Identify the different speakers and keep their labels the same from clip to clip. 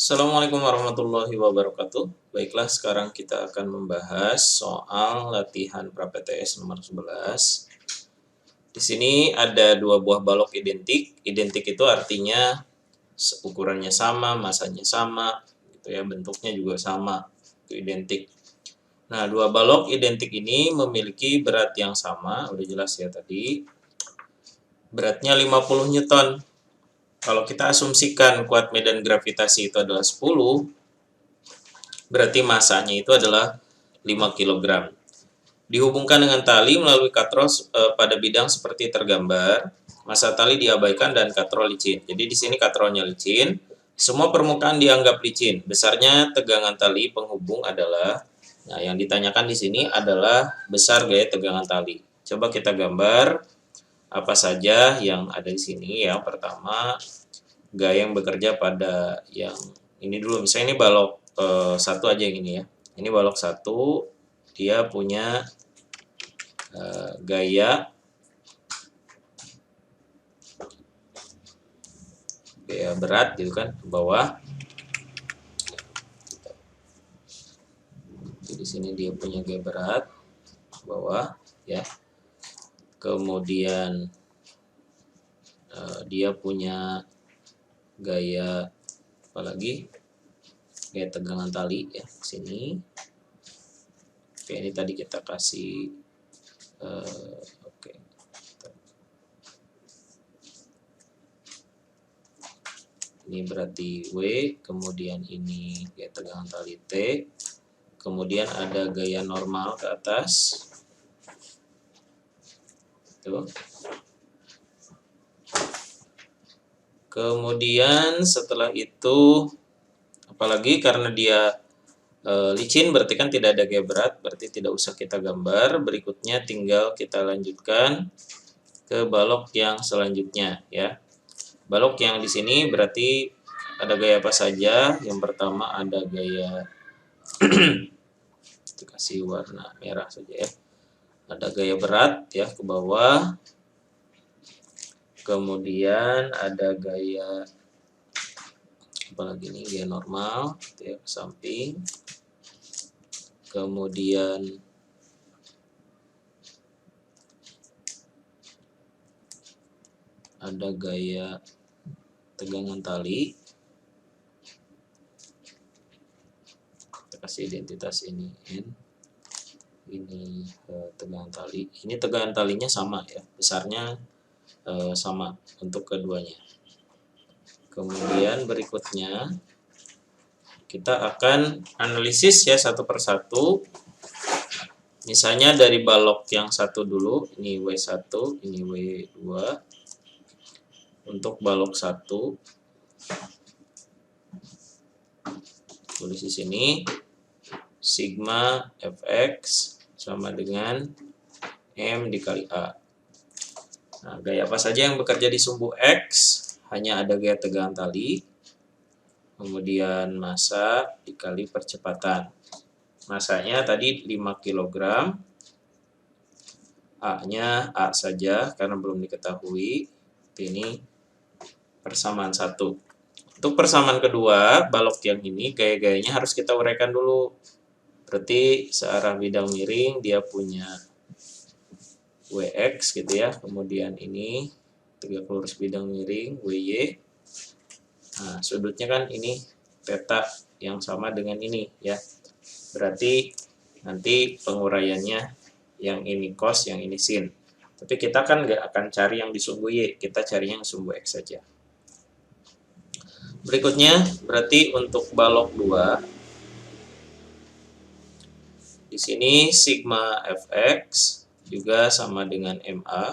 Speaker 1: Assalamualaikum warahmatullahi wabarakatuh. Baiklah, sekarang kita akan membahas soal latihan pra-PTS nomor 11. Di sini ada dua buah balok identik. Identik itu artinya ukurannya sama, masanya sama, gitu ya, bentuknya juga sama. Itu identik. Nah, dua balok identik ini memiliki berat yang sama, udah jelas ya tadi. Beratnya 50 Newton. Kalau kita asumsikan kuat medan gravitasi itu adalah 10, berarti masanya itu adalah 5 kg. Dihubungkan dengan tali melalui katrol pada bidang seperti tergambar. Massa tali diabaikan dan katrol licin. Jadi di sini katrolnya licin. Semua permukaan dianggap licin. Besarnya tegangan tali penghubung adalah, nah yang ditanyakan di sini adalah besar gaya tegangan tali. Coba kita gambar apa saja yang ada di sini. Yang pertama, gaya yang bekerja pada yang ini dulu. Misalnya ini balok satu aja yang ini ya. Ini balok satu, dia punya gaya berat gitu kan ke bawah. Jadi di sini dia punya gaya berat ke bawah ya. Kemudian dia punya gaya apalagi? Gaya tegangan tali ya di sini. Oke, ini tadi kita kasih oke. Ini berarti W, kemudian ini gaya tegangan tali T, kemudian ada gaya normal ke atas. Tuh. Kemudian setelah itu, apalagi karena dia licin berarti kan tidak ada gaya berat, berarti tidak usah kita gambar. Berikutnya tinggal kita lanjutkan ke balok yang selanjutnya ya. Balok yang di sini berarti ada gaya apa saja? Yang pertama ada gaya kasih warna merah saja ya. Ada gaya berat ya ke bawah. Kemudian ada gaya apalagi ini, gaya normal gitu ya, ke samping. Kemudian ada gaya tegangan tali. Kita kasih identitas ini N. Ini tegangan tali. Ini tegangan talinya sama ya, besarnya sama untuk keduanya. Kemudian berikutnya kita akan analisis ya satu persatu. Misalnya dari balok yang satu dulu, ini W1, ini W2. Untuk balok 1, tulis di sini sigma Fx sama dengan M dikali A. Nah, gaya apa saja yang bekerja di sumbu X? Hanya ada gaya tegangan tali, kemudian massa dikali percepatan. Massanya tadi 5 kg, A-nya A saja karena belum diketahui. Ini persamaan 1. Untuk persamaan kedua, balok yang ini gaya-gayanya harus kita uraikan dulu. Berarti searah bidang miring dia punya Wx gitu ya. Kemudian ini tegak lurus bidang miring Wy. Nah, sudutnya kan ini theta yang sama dengan ini ya. Berarti nanti penguraiannya yang ini cos, yang ini sin. Tapi kita kan nggak akan cari yang di sumbu Y, kita cari yang sumbu X saja. Berikutnya berarti untuk balok 2, di sini sigma Fx juga sama dengan MA.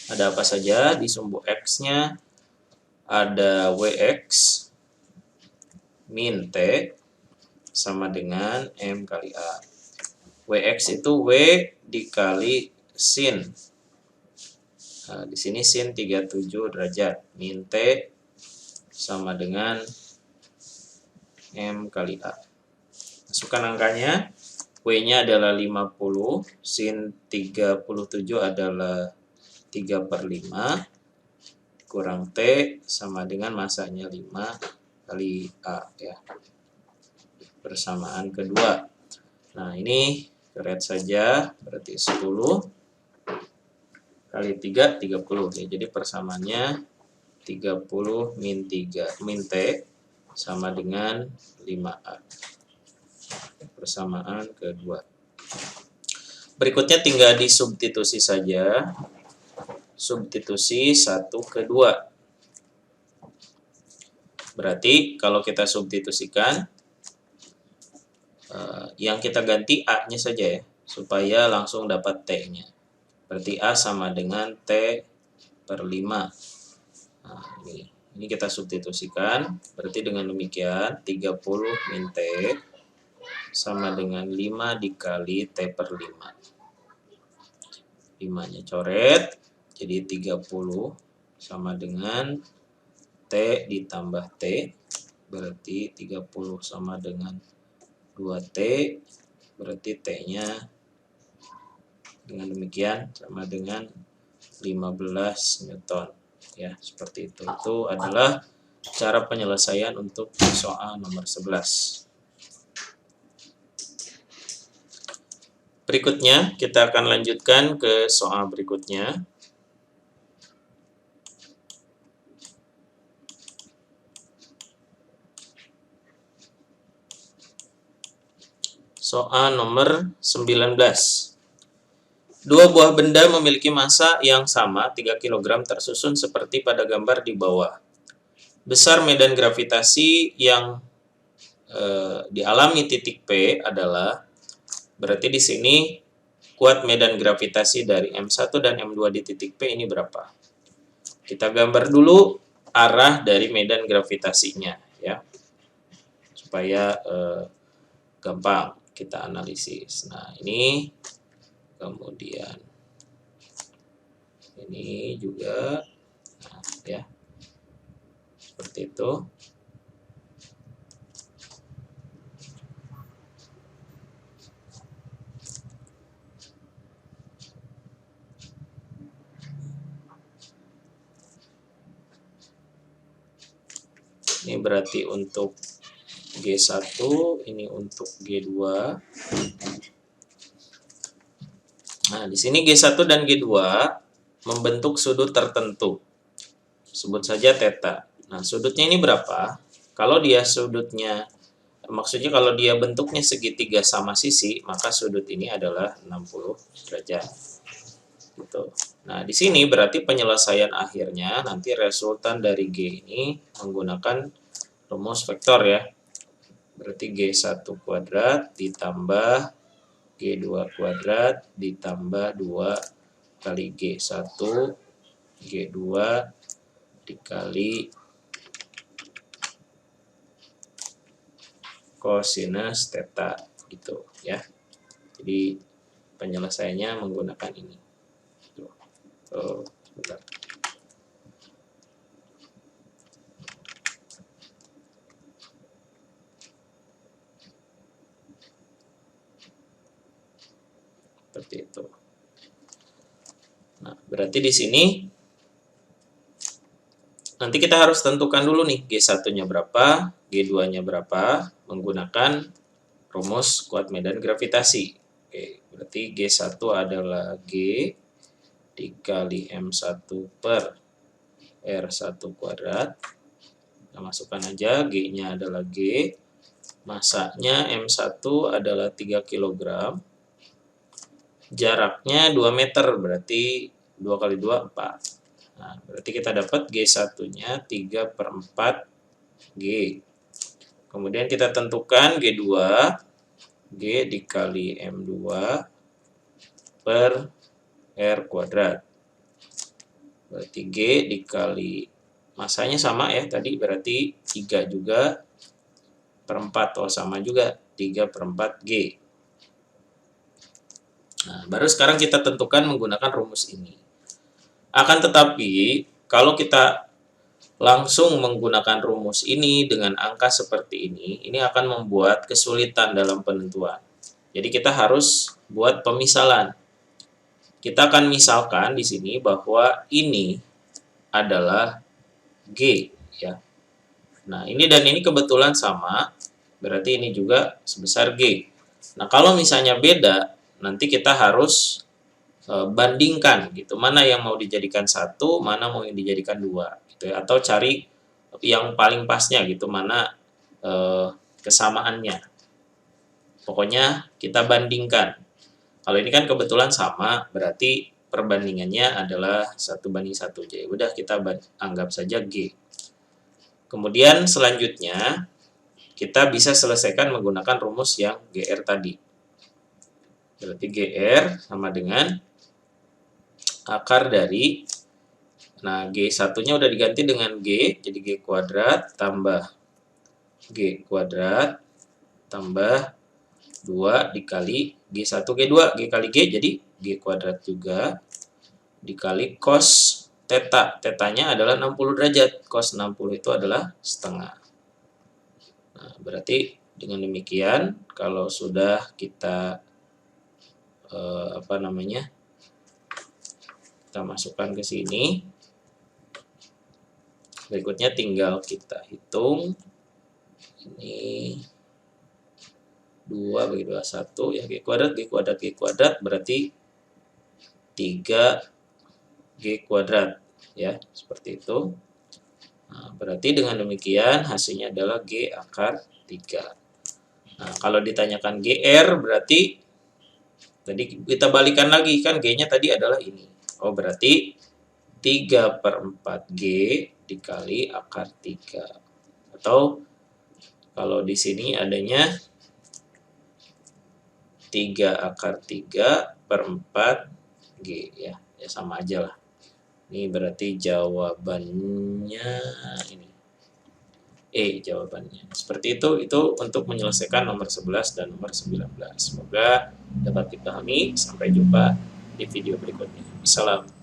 Speaker 1: Ada apa saja di sumbu X-nya? Ada Wx min T sama dengan M kali A. Wx itu W dikali sin. Nah, di sini sin 37 derajat. Min T sama dengan M kali A. Masukkan angkanya. W-nya adalah 50, sin 37 adalah 3/5, kurang T sama dengan massanya 5 kali A ya. Persamaan kedua. Nah, ini coret saja, berarti 10 kali 3, 30. Ya, jadi persamaannya 30 min 3 min T sama dengan 5A. Persamaan kedua. Berikutnya tinggal disubstitusi saja. Substitusi 1 ke 2. Berarti kalau kita substitusikan, yang kita ganti A-nya saja ya, supaya langsung dapat T-nya. Berarti A sama dengan T per 5. Nah, ini kita substitusikan. Berarti dengan demikian 30 min T sama dengan 5 dikali T per 5. 5-nya coret, jadi 30 sama dengan T ditambah T, berarti 30 sama dengan 2T, berarti T-nya dengan demikian sama dengan 15 Newton. Ya, seperti itu. Itu adalah cara penyelesaian untuk soal nomor 11. Berikutnya, kita akan lanjutkan ke soal berikutnya. Soal nomor 19. Dua buah benda memiliki massa yang sama 3 kg tersusun seperti pada gambar di bawah. Besar medan gravitasi yang dialami titik P adalah, berarti di sini kuat medan gravitasi dari M1 dan M2 di titik P ini berapa? Kita gambar dulu arah dari medan gravitasinya ya. Supaya gampang kita analisis. Nah, ini kemudian ini juga, nah, ya seperti itu. Ini berarti untuk G1, ini untuk G2. Nah, di sini G1 dan G2 membentuk sudut tertentu. Sebut saja theta. Nah, sudutnya ini berapa? Kalau dia sudutnya, maksudnya kalau dia bentuknya segitiga sama sisi, maka sudut ini adalah 60 derajat. Gitu. Nah, di sini berarti penyelesaian akhirnya nanti resultan dari G ini menggunakan rumus vektor ya. Berarti G1 kuadrat ditambah G2 kuadrat ditambah 2 kali G1 G2 dikali cosinus theta gitu ya. Jadi penyelesaiannya menggunakan ini. Sebentar. Seperti itu. Nah, berarti di sini nanti kita harus tentukan dulu nih G1-nya berapa, G2-nya berapa menggunakan rumus kuat medan gravitasi. Oke, berarti G1 adalah G dikali M1 per R1 kuadrat. Kita masukkan aja, G-nya adalah G. Massanya M1 adalah 3 kg. Jaraknya 2 meter, berarti 2 kali 2, 4. Nah, berarti kita dapat G1-nya 3 per 4 G. Kemudian kita tentukan G2, G dikali M2 per R kuadrat. Berarti G dikali masanya sama ya tadi, berarti 3 juga per 4. Oh, sama juga 3 per 4 G. Nah, baru sekarang kita tentukan menggunakan rumus ini. Akan tetapi, kalau kita langsung menggunakan rumus ini dengan angka seperti ini akan membuat kesulitan dalam penentuan. Jadi kita harus buat pemisalan. Kita akan misalkan di sini bahwa ini adalah G ya. Nah, ini dan ini kebetulan sama, berarti ini juga sebesar G. Nah, kalau misalnya beda, nanti kita harus bandingkan gitu, mana yang mau dijadikan 1, mana mau yang dijadikan 2 gitu ya, atau cari yang paling pasnya gitu, mana kesamaannya. Pokoknya kita bandingkan. Kalau ini kan kebetulan sama, berarti perbandingannya adalah 1:1. Jadi udah kita anggap saja G. Kemudian selanjutnya kita bisa selesaikan menggunakan rumus yang GR tadi. Berarti GR sama dengan akar dari, nah G1-nya udah diganti dengan G, jadi G kuadrat tambah G kuadrat tambah 2 dikali G1, G2, G kali G jadi G kuadrat juga dikali cos theta. Tetanya adalah 60 derajat, cos 60 itu adalah setengah. Nah, berarti dengan demikian kalau sudah kita kita masukkan ke sini, berikutnya tinggal kita hitung ini 2 bagi 2 1 ya, G kuadrat G kuadrat G kuadrat berarti 3G kuadrat ya, seperti itu. Nah, berarti dengan demikian hasilnya adalah G akar 3. Nah, kalau ditanyakan GR berarti tadi kita balikan lagi, kan G-nya tadi adalah ini. Oh, berarti 3/4G dikali akar 3. Atau kalau di sini adanya 3 akar 3/4G ya. Ya sama aja lah. Ini berarti jawabannya ini. Jawabannya. Seperti itu untuk menyelesaikan nomor 11 dan nomor 19. Semoga dapat dipahami. Sampai jumpa di video berikutnya. Salam.